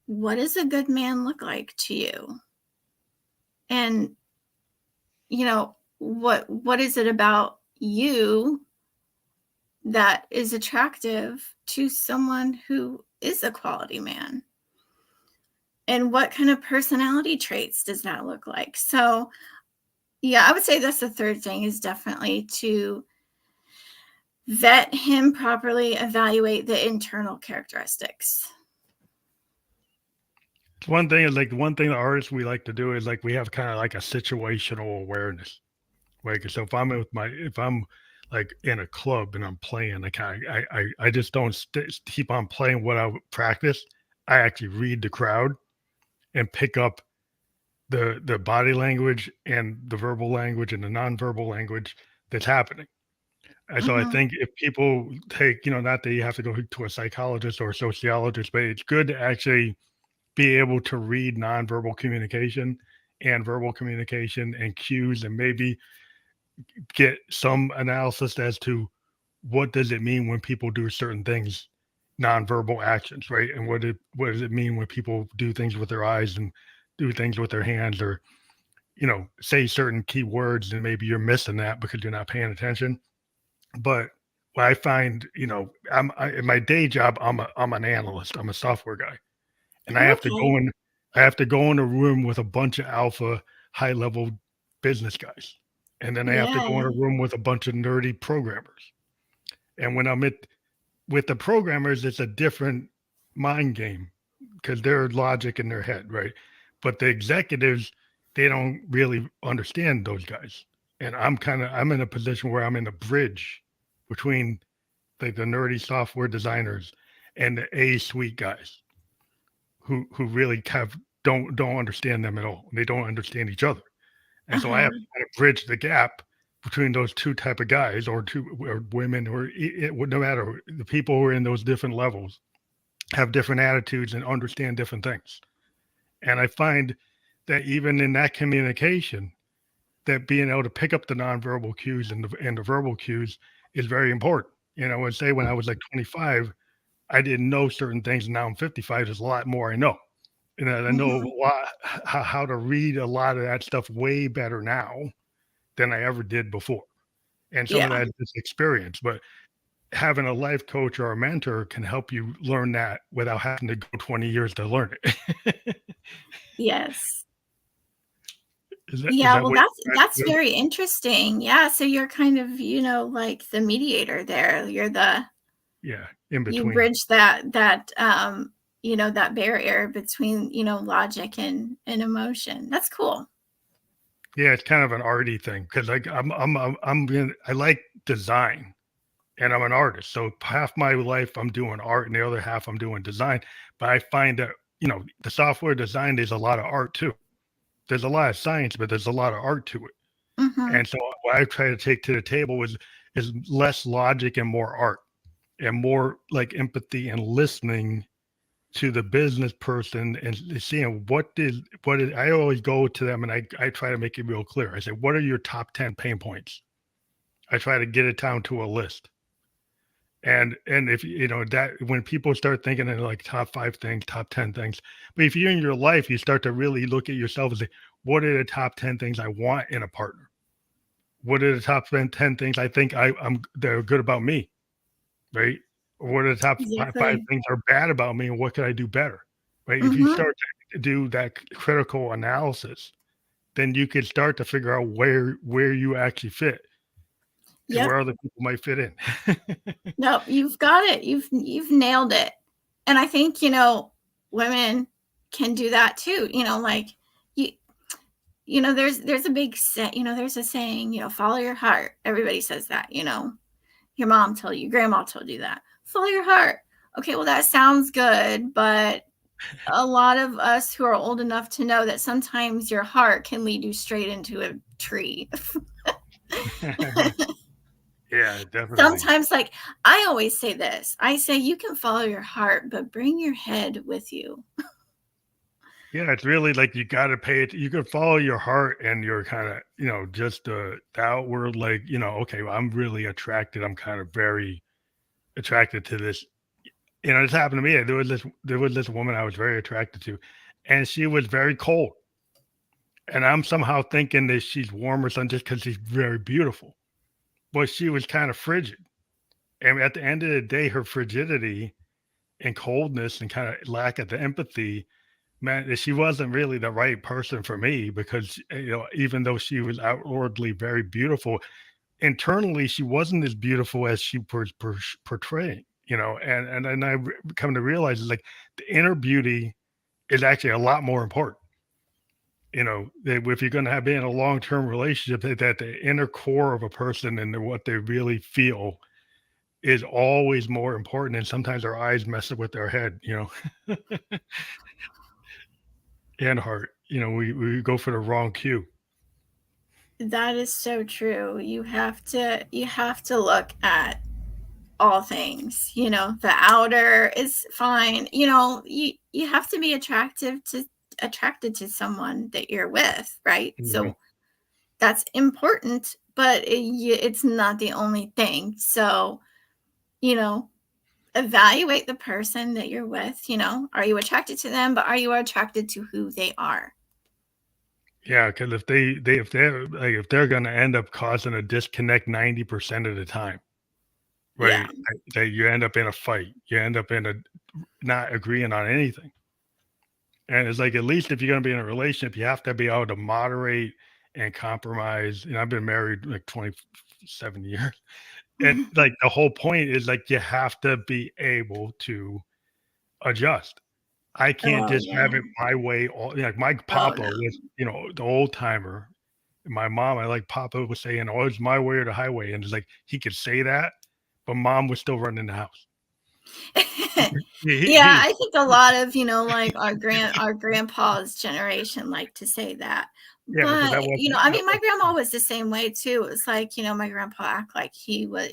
what does a good man look like to you, and what is it about you that is attractive to someone who is a quality man, and what kind of personality traits does that look like. So yeah, I would say that's the third thing, is definitely to vet him properly, evaluate the internal characteristics. One thing is like one thing the artists we like to do is like we have kind of like a situational awareness. Right? 'Cause so if I'm like in a club and I'm playing, like I just don't keep on playing what I would practice. I actually read the crowd and pick up the body language and the verbal language and the nonverbal language that's happening. And so I Mhm. think if people take, not that you have to go to a psychologist or a sociologist, but it's good to actually be able to read nonverbal communication and verbal communication and cues, and maybe get some analysis as to what does it mean when people do certain things, nonverbal actions, right? And what does it mean when people do things with their eyes and do things with their hands, or say certain key words, and maybe you're missing that because you're not paying attention. But what I find, in my day job, I'm an analyst. I'm a software guy, and Okay. I have to go in a room with a bunch of alpha, high level business guys, and then I have to go in Yeah. a room with a bunch of nerdy programmers. And when I'm with the programmers, it's a different mind game because they're logic in their head, right? But the executives, they don't really understand those guys. And I'm in a position where I'm in a bridge between the nerdy software designers and the A suite guys who really don't understand them at all. They don't understand each other. And so I have Uh-huh. to kind of bridge the gap between those two type of guys or two or women or no matter the people who are in those different levels have different attitudes and understand different things. And I find that even in that communication, that being able to pick up the nonverbal cues and the verbal cues is very important. I would say when I was like 25, I didn't know certain things. And now I'm 55. There's a lot more I know. And I know Mhm. a lot, how to read a lot of that stuff way better now than I ever did before. And some of Yeah. that is just experience, but having a life coach or a mentor can help you learn that without having to go 20 years to learn it. Yes. Is Yeah, that well, what you that's guys do? very interesting. Yeah, so you're kind of, like the mediator there. Yeah, in You between. bridge that barrier between, logic and emotion. That's cool. Yeah, it's kind of an arty thing because like I like design and I'm an artist. So half my life I'm doing art and the other half I'm doing design. But I find that, the software design, there's a lot of art too. There's a lot of science, but there's a lot of art to it. Mhm. And so what I try to take to the table is less logic and more art and more like empathy and listening to the business person and seeing what is I always go to them and I try to make it real clear. I say, what are your top 10 pain points? I try to get it down to a list. And if that when people start thinking in like top 5 things, top 10 things, but if you in your life, you start to really look at yourself and say, what are the top 10 things I want in a partner? What are the top 10 things I think I'm that are good about me, right? Or what are the top five Exactly. things are bad about me, and what could I do better, right? If you Mhm. start to do that critical analysis, then you can start to figure out where you actually fit and Yep. where other people might fit in. Nope, you've got it. You've nailed it. And I think, women can do that too. Like you there's a big set, there's a saying, follow your heart. Everybody says that. Your mom told you, grandma told you that. Follow your heart. Okay, well that sounds good, but a lot of us who are old enough to know that sometimes your heart can lead you straight into a tree. Yeah, definitely. Sometimes, like, I always say this. I say you can follow your heart, but bring your head with you. Yeah, it's really like you got to pay it. You can follow your heart and your kind of, just the outward, like, okay, well, I'm really attracted. I'm kind of very attracted to this. It's happened to me. There was this woman I was very attracted to, and she was very cold. And I'm somehow thinking that she's warm or something just because she's very beautiful. But she was kind of frigid. And at the end of the day, her frigidity and coldness and kind of lack of the empathy meant that she wasn't really the right person for me because, even though she was outwardly very beautiful, internally she wasn't as beautiful as she was portraying, and come to realize is like the inner beauty is actually a lot more important. That if you're going to be in a long-term relationship, that the inner core of a person and what they really feel is always more important. And sometimes our eyes mess up with our head, and heart. We go for the wrong cue. That is so true. You have to look at all things. The outer is fine. You have to be attracted to someone that you're with, right? Mhm. So that's important, but it's not the only thing. So, you know, evaluate the person that you're with. Are you attracted to them, but are you attracted to who they are? Yeah, because if they're going to end up causing a disconnect 90% of the time, Yeah. right? That you end up in a fight, you end up in a not agreeing on anything. And it's like, at least if you're going to be in a relationship, you have to be able to moderate and compromise. And I've been married like 27 years. And like the whole point is like you have to be able to adjust. I can't Oh just yeah. have it my way. All like my Oh papa no. was, the old timer. My mom, I like papa was saying, "Oh, it's my way or the highway," and it's like he could say that, but mom was still running the house. Yeah, He I think a lot of, like our grandpa's generation like to say that. yeah, but But, that wasn't I that mean, my was grandma was the same way too. It was like, my grandpa act like he was,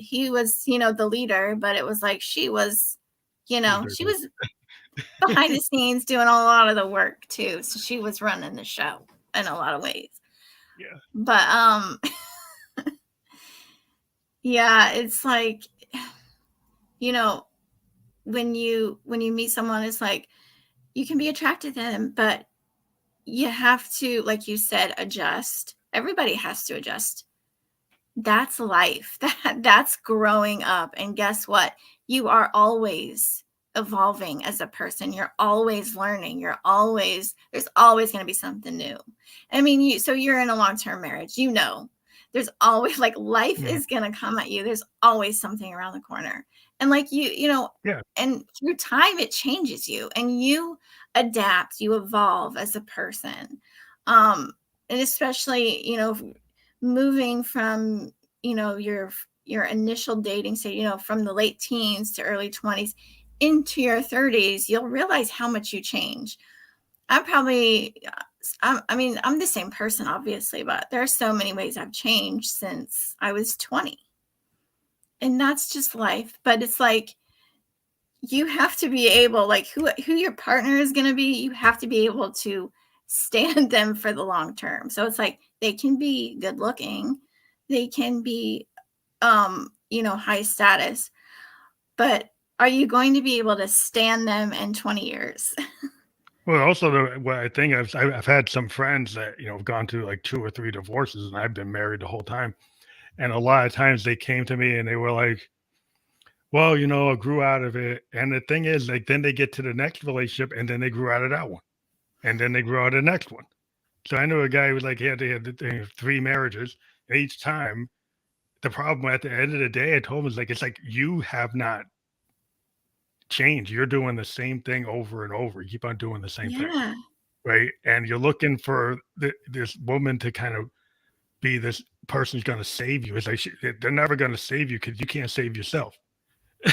the leader, but it was like she was she dirty. was behind the scenes doing a lot of the work too. So she was running the show in a lot of ways. Yeah, But yeah, it's like, you know, when you meet someone, it's like you can be attracted to them, but you have to, like you said, adjust. Everybody has to adjust. That's life. That's growing up. And guess what? You are always evolving as a person. You're always learning. There's always going to be something new. I mean, so you're in a long-term marriage, there's always, like, life mhm, is going to come at you. There's always something around the corner. And like yeah, and through time it changes you and you adapt, you evolve as a person. Um, and especially, moving from, your initial dating stage, from the late teens to early 20s into your 30s, you'll realize how much you change. I'm probably I mean, I'm the same person obviously, but there are so many ways I've changed since I was 20. And that's just life, but it's like you have to be able, like, who your partner is going to be, you have to be able to stand them for the long term. So it's like they can be good looking, they can be high status, but are you going to be able to stand them in 20 years? well, also what I think I've had some friends that have gone through like 2 or 3 divorces, and I've been married the whole time, and a lot of times they came to me and they were like, "Well, I grew out of it," and the thing is, like, then they get to the next relationship, and then they grew out of that one, and then they grew out of the next one. So I knew a guy who was like he had 3 marriages, and each time the problem at the end of the day, I told him, is like, it's like you have not changed. You're doing the same thing over and over. You keep on doing the same thing, Yeah. right? And you're looking for this woman to kind of be this person who's going to save you. It's like they're never going to save you because you can't save yourself.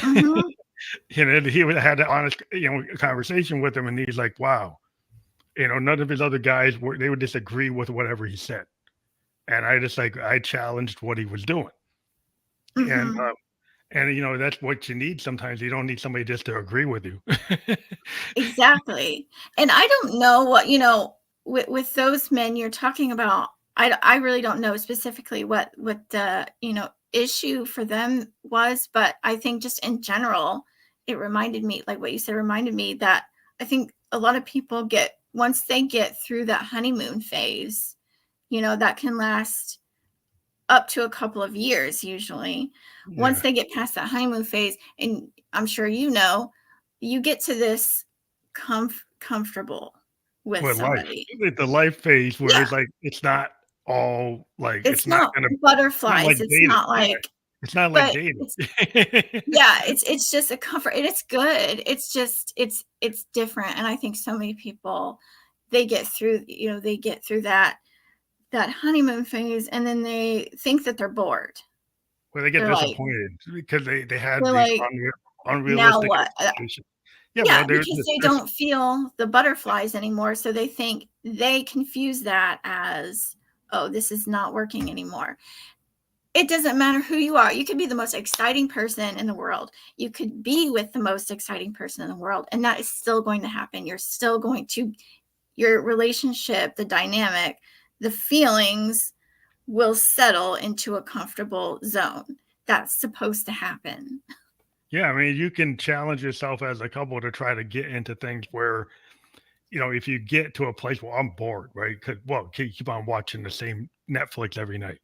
Hmm. He had an honest, conversation with him, and he's like, "Wow, none of his other guys they would disagree with whatever he said." And I challenged what he was doing, and Hmm. that's what you need. Sometimes you don't need somebody just to agree with you. Exactly. And I don't know what, with those men you're talking about. I really don't know specifically what the, issue for them was, but I think just in general, it reminded me, like what you said, reminded me that I think a lot of people once they get through that honeymoon phase, that can last up to a couple of years usually. Once Yeah, they get past that honeymoon phase, and I'm sure you get to this comfortable with with life, somebody. the life phase where Yeah, it's like it's not all like it's it's not not gonna not like butterflies. It's dating. not Yeah, like, it's not like but dating. it's yeah, it's just a comfort and it's good. It's just it's different. And I think so many people they get through that honeymoon phase and then they think that they're bored. Where they get They're like disappointed because they had they're these like, now unrealistic what? expectations. Yeah, Yeah, well, because they don't feel the butterflies anymore, so they confuse that as, "Oh, this is not working anymore." It doesn't matter who you are. You could be the most exciting person in the world. You could be with the most exciting person in the world, and that is still going to happen. Your relationship, the dynamic, the feelings will settle into a comfortable zone. That's supposed to happen. yeah, I mean, you can challenge yourself as a couple to try to get into things where, if you get to a place where I'm bored, right? Because, well, keep on watching the same Netflix every night.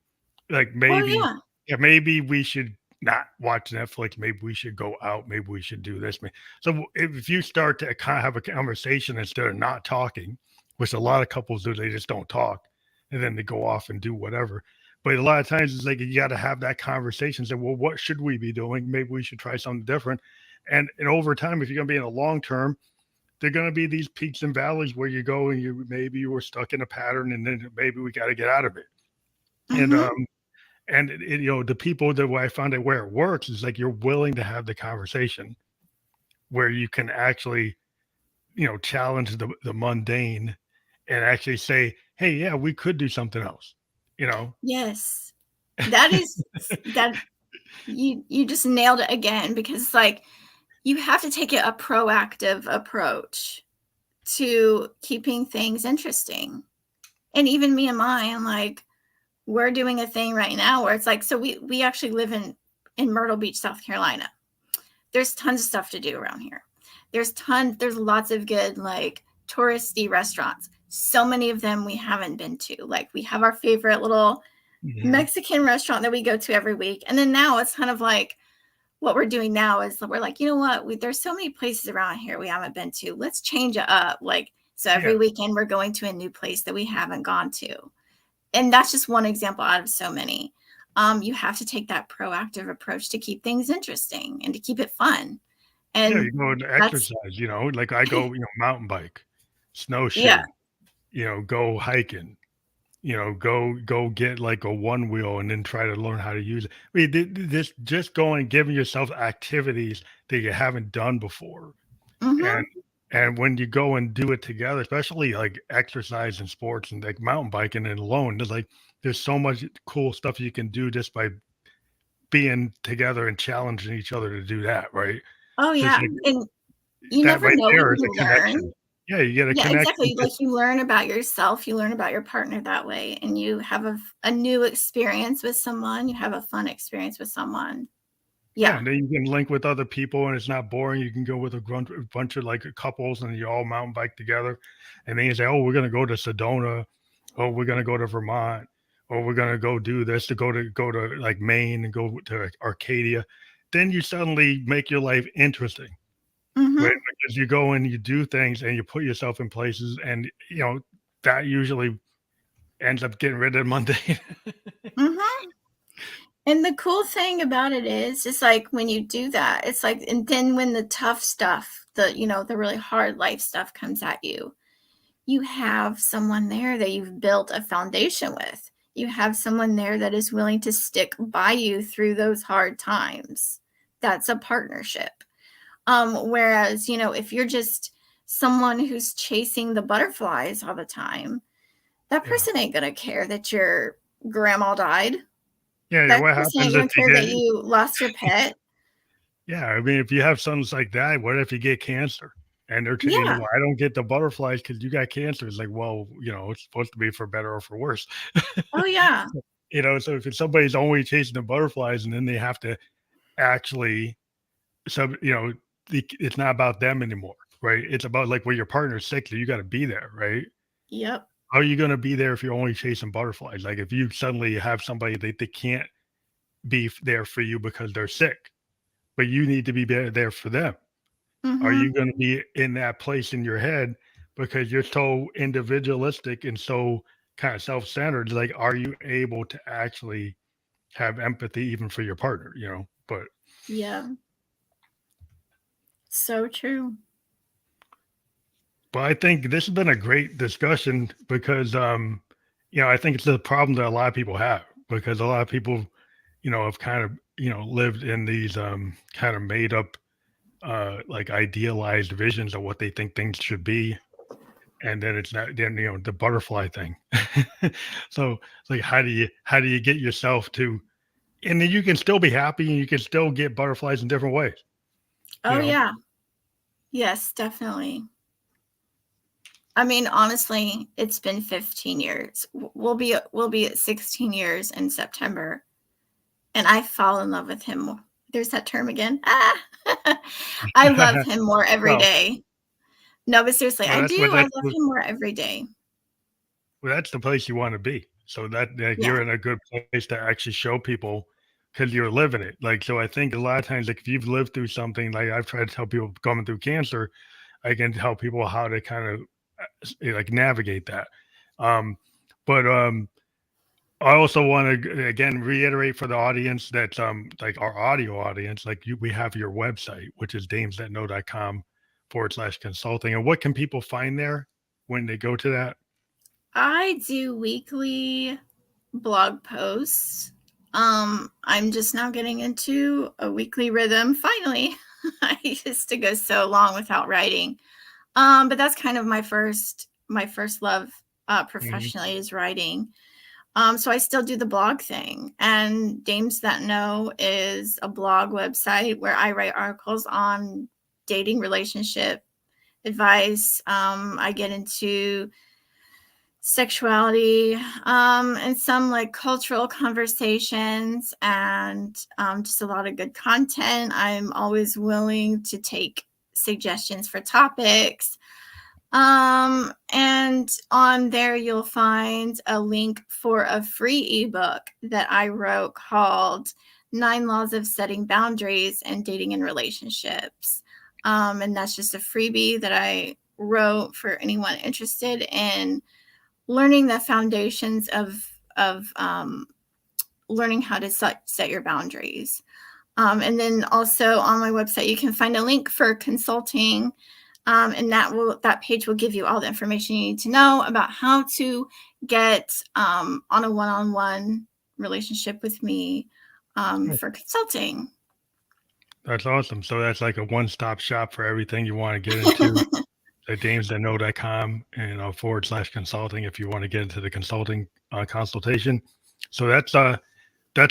Like Well, maybe, yeah. yeah, maybe we should not watch Netflix. Maybe we should go out. Maybe we should do this. So if you start to kind of have a conversation instead of not talking, which a lot of couples do, they just don't talk, and then they go off and do whatever. But a lot of times it's like you got to have that conversation. Say, well, what should we be doing? Maybe we should try something different. And over time, if you're going to be in a long term, there are going to be these peaks and valleys where you go and you were stuck in a pattern, and then maybe we got to get out of it. And Mm-hmm. the people that I found it where it works is like you're willing to have the conversation where you can actually, challenge the mundane and actually say, hey, yeah, we could do something else, Yes. That is that you just nailed it again, because it's like you have to take a proactive approach to keeping things interesting. And even me and mine, like, we're doing a thing right now where it's like, so we actually live in Myrtle Beach, South Carolina. There's tons of stuff to do around here. There's lots of good, like, touristy restaurants. So many of them we haven't been to. Like, we have our favorite little Mexican restaurant that we go to every week. And then now it's kind of like, what we're doing now is we're like, you know what? There's so many places around here we haven't been to. Let's change it up. Like, so every weekend we're going to a new place that we haven't gone to. And that's just one example out of so many. You have to take that proactive approach to keep things interesting and to keep it fun. And you go and exercise, like I go, mountain bike, snowshoe, go hiking, go get like a one wheel and then try to learn how to use it. I mean, this just going, giving yourself activities that you haven't done before. Mm-hmm. And when you go and do it together, especially like exercise and sports and like mountain biking and alone, there's so much cool stuff you can do just by being together and challenging each other to do that, right? Oh, So yeah. like, And you that never right know what there is you a learn. connection. Yeah, you get a Yeah, connection. exactly. Like, you learn about yourself, you learn about your partner that way, and you have a new experience with someone. You have a fun experience with someone. Yeah, Yeah. and then you can link with other people, and it's not boring. You can go with a bunch of like couples, and you all mountain bike together. And then you say, "Oh, we're gonna go to Sedona. Oh, we're gonna go to Vermont. Or we're gonna go do this to go to like Maine and go to Arcadia." Then you suddenly make your life interesting, Mm-hmm. right? Because you go and you do things and you put yourself in places, and that usually ends up getting rid of the mundane. Mm-hmm. And the cool thing about it is, it's like when you do that, it's like, and then when the tough stuff, the really hard life stuff comes at you, you have someone there that you've built a foundation with. You have someone there that is willing to stick by you through those hard times. That's a partnership. Whereas, if you're just someone who's chasing the butterflies all the time, that Yeah. person ain't gonna care that your grandma died. Yeah, That what person ain't happens if gonna you care that get you lost your pet. Yeah, I mean, if you have sons like that, what if you get cancer? And they're, Yeah. well, I don't get the butterflies because you got cancer. It's like, well, it's supposed to be for better or for worse. Oh, yeah. So if somebody's only chasing the butterflies and then they have to actually, it's not about them anymore, right? It's about like when your partner's sick, so you got to be there, right? Yep. How are you going to be there if you're only chasing butterflies? Like if you suddenly have somebody that they can't be there for you because they're sick, but you need to be there for them. Are Mm-hmm. you going to be in that place in your head because you're so individualistic and so kind of self-centered? Like, are you able to actually have empathy even for your partner? But Yeah. So true. I think this has been a great discussion because I think it's a problem that a lot of people have because a lot of people, have kind of lived in these kind of made up like idealized visions of what they think things should be, and then it's not, then the butterfly thing. So it's like, how do you get yourself to, and then you can still be happy and you can still get butterflies in different ways. Oh, yeah. Yes, definitely. I mean, honestly, it's been 15 years. We'll be at 16 years in September, and I fall in love with him more. There's that term again. I love him more every Well, day. No, but seriously, I that's do. what I that's love him more every day. well, that's the place you want to be. So that Yeah. you're in a good place to actually show people because you're living it. Like, so I think a lot of times, like if you've lived through something, like I've tried to tell people going through cancer, I can tell people how to kind of like navigate that. Um, but I also want to again reiterate for the audience that like our audio audience, like we have your website, which is damesthatknow.com/consulting. And what can people find there when they go to that? I do weekly blog posts. I'm just now getting into a weekly rhythm. Finally, I used to go so long without writing. But that's kind of my first love professionally is writing. So I still do the blog thing, and Dames That Know is a blog website where I write articles on dating, relationship advice. I get into sexuality and some like cultural conversations, and just a lot of good content. I'm always willing to take suggestions for topics. And on there you'll find a link for a free ebook that I wrote called 9 Laws of Setting Boundaries and Dating and Relationships. And that's just a freebie that I wrote for anyone interested in learning the foundations of learning how to set your boundaries. And then also on my website, you can find a link for consulting. And that page will give you all the information you need to know about how to get on a one-on-one relationship with me for consulting. That's awesome. So that's like a one-stop shop for everything you want to get into. At damesthatknow.com and /consulting if you want to get into the consulting consultation. So that's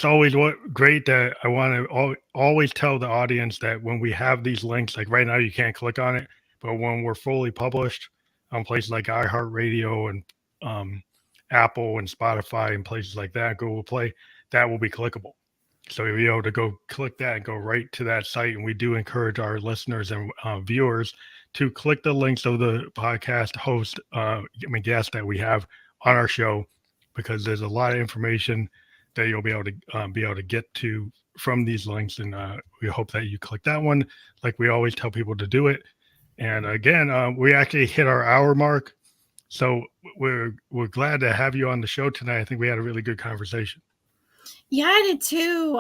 always what great that I want to always tell the audience that when we have these links, like right now you can't click on it, but when we're fully published on places like iHeartRadio and Apple and Spotify and places like that, Google Play, that will be clickable. So you'll be able to go click that and go right to that site. And we do encourage our listeners and viewers to click the links of the podcast host, guest that we have on our show, because there's a lot of information that you'll be able to get to from these links. And we hope that you click that one, like we always tell people to do it. And again, we actually hit our hour mark. So we're glad to have you on the show tonight. I think we had a really good conversation. Yeah, I did too.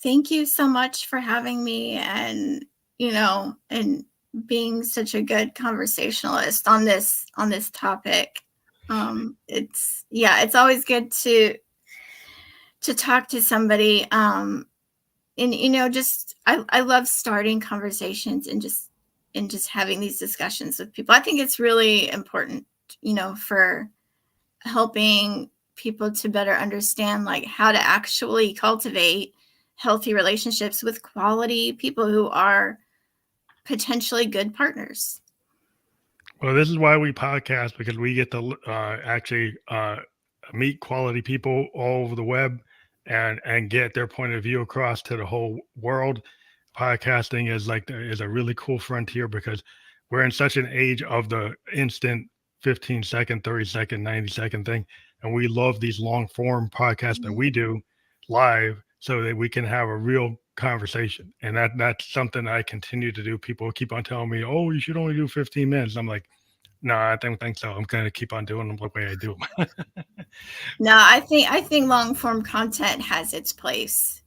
Thank you so much for having me, and and being such a good conversationalist on this topic. It's always good to talk to somebody. And just I love starting conversations and just having these discussions with people. I think it's really important, for helping people to better understand like how to actually cultivate healthy relationships with quality people who are potentially good partners. Well, this is why we podcast, because we get to actually meet quality people all over the web and get their point of view across to the whole world. Podcasting is a really cool frontier because we're in such an age of the instant 15-second, 30-second, 90-second thing. And we love these long form podcasts that we do live so that we can have a real conversation. And that's something I continue to do. People keep on telling me, oh, you should only do 15 minutes. I'm like, no, I don't think so. I'm going to keep on doing them the way I do them. No, I think long form content has its place.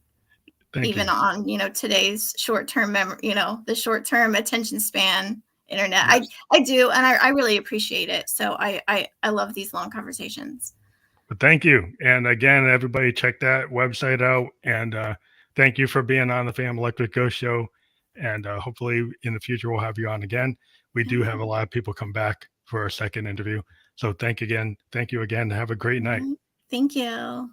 Even on, today's short-term memory, the short-term attention span internet. Yes. I do. And I really appreciate it. So I love these long conversations. But thank you. And again, everybody check that website out. And thank you for being on the Fam Electric Ghost Show. And hopefully in the future, we'll have you on again. We do have a lot of people come back for our second interview. So thank you again. Have a great night. Thank you.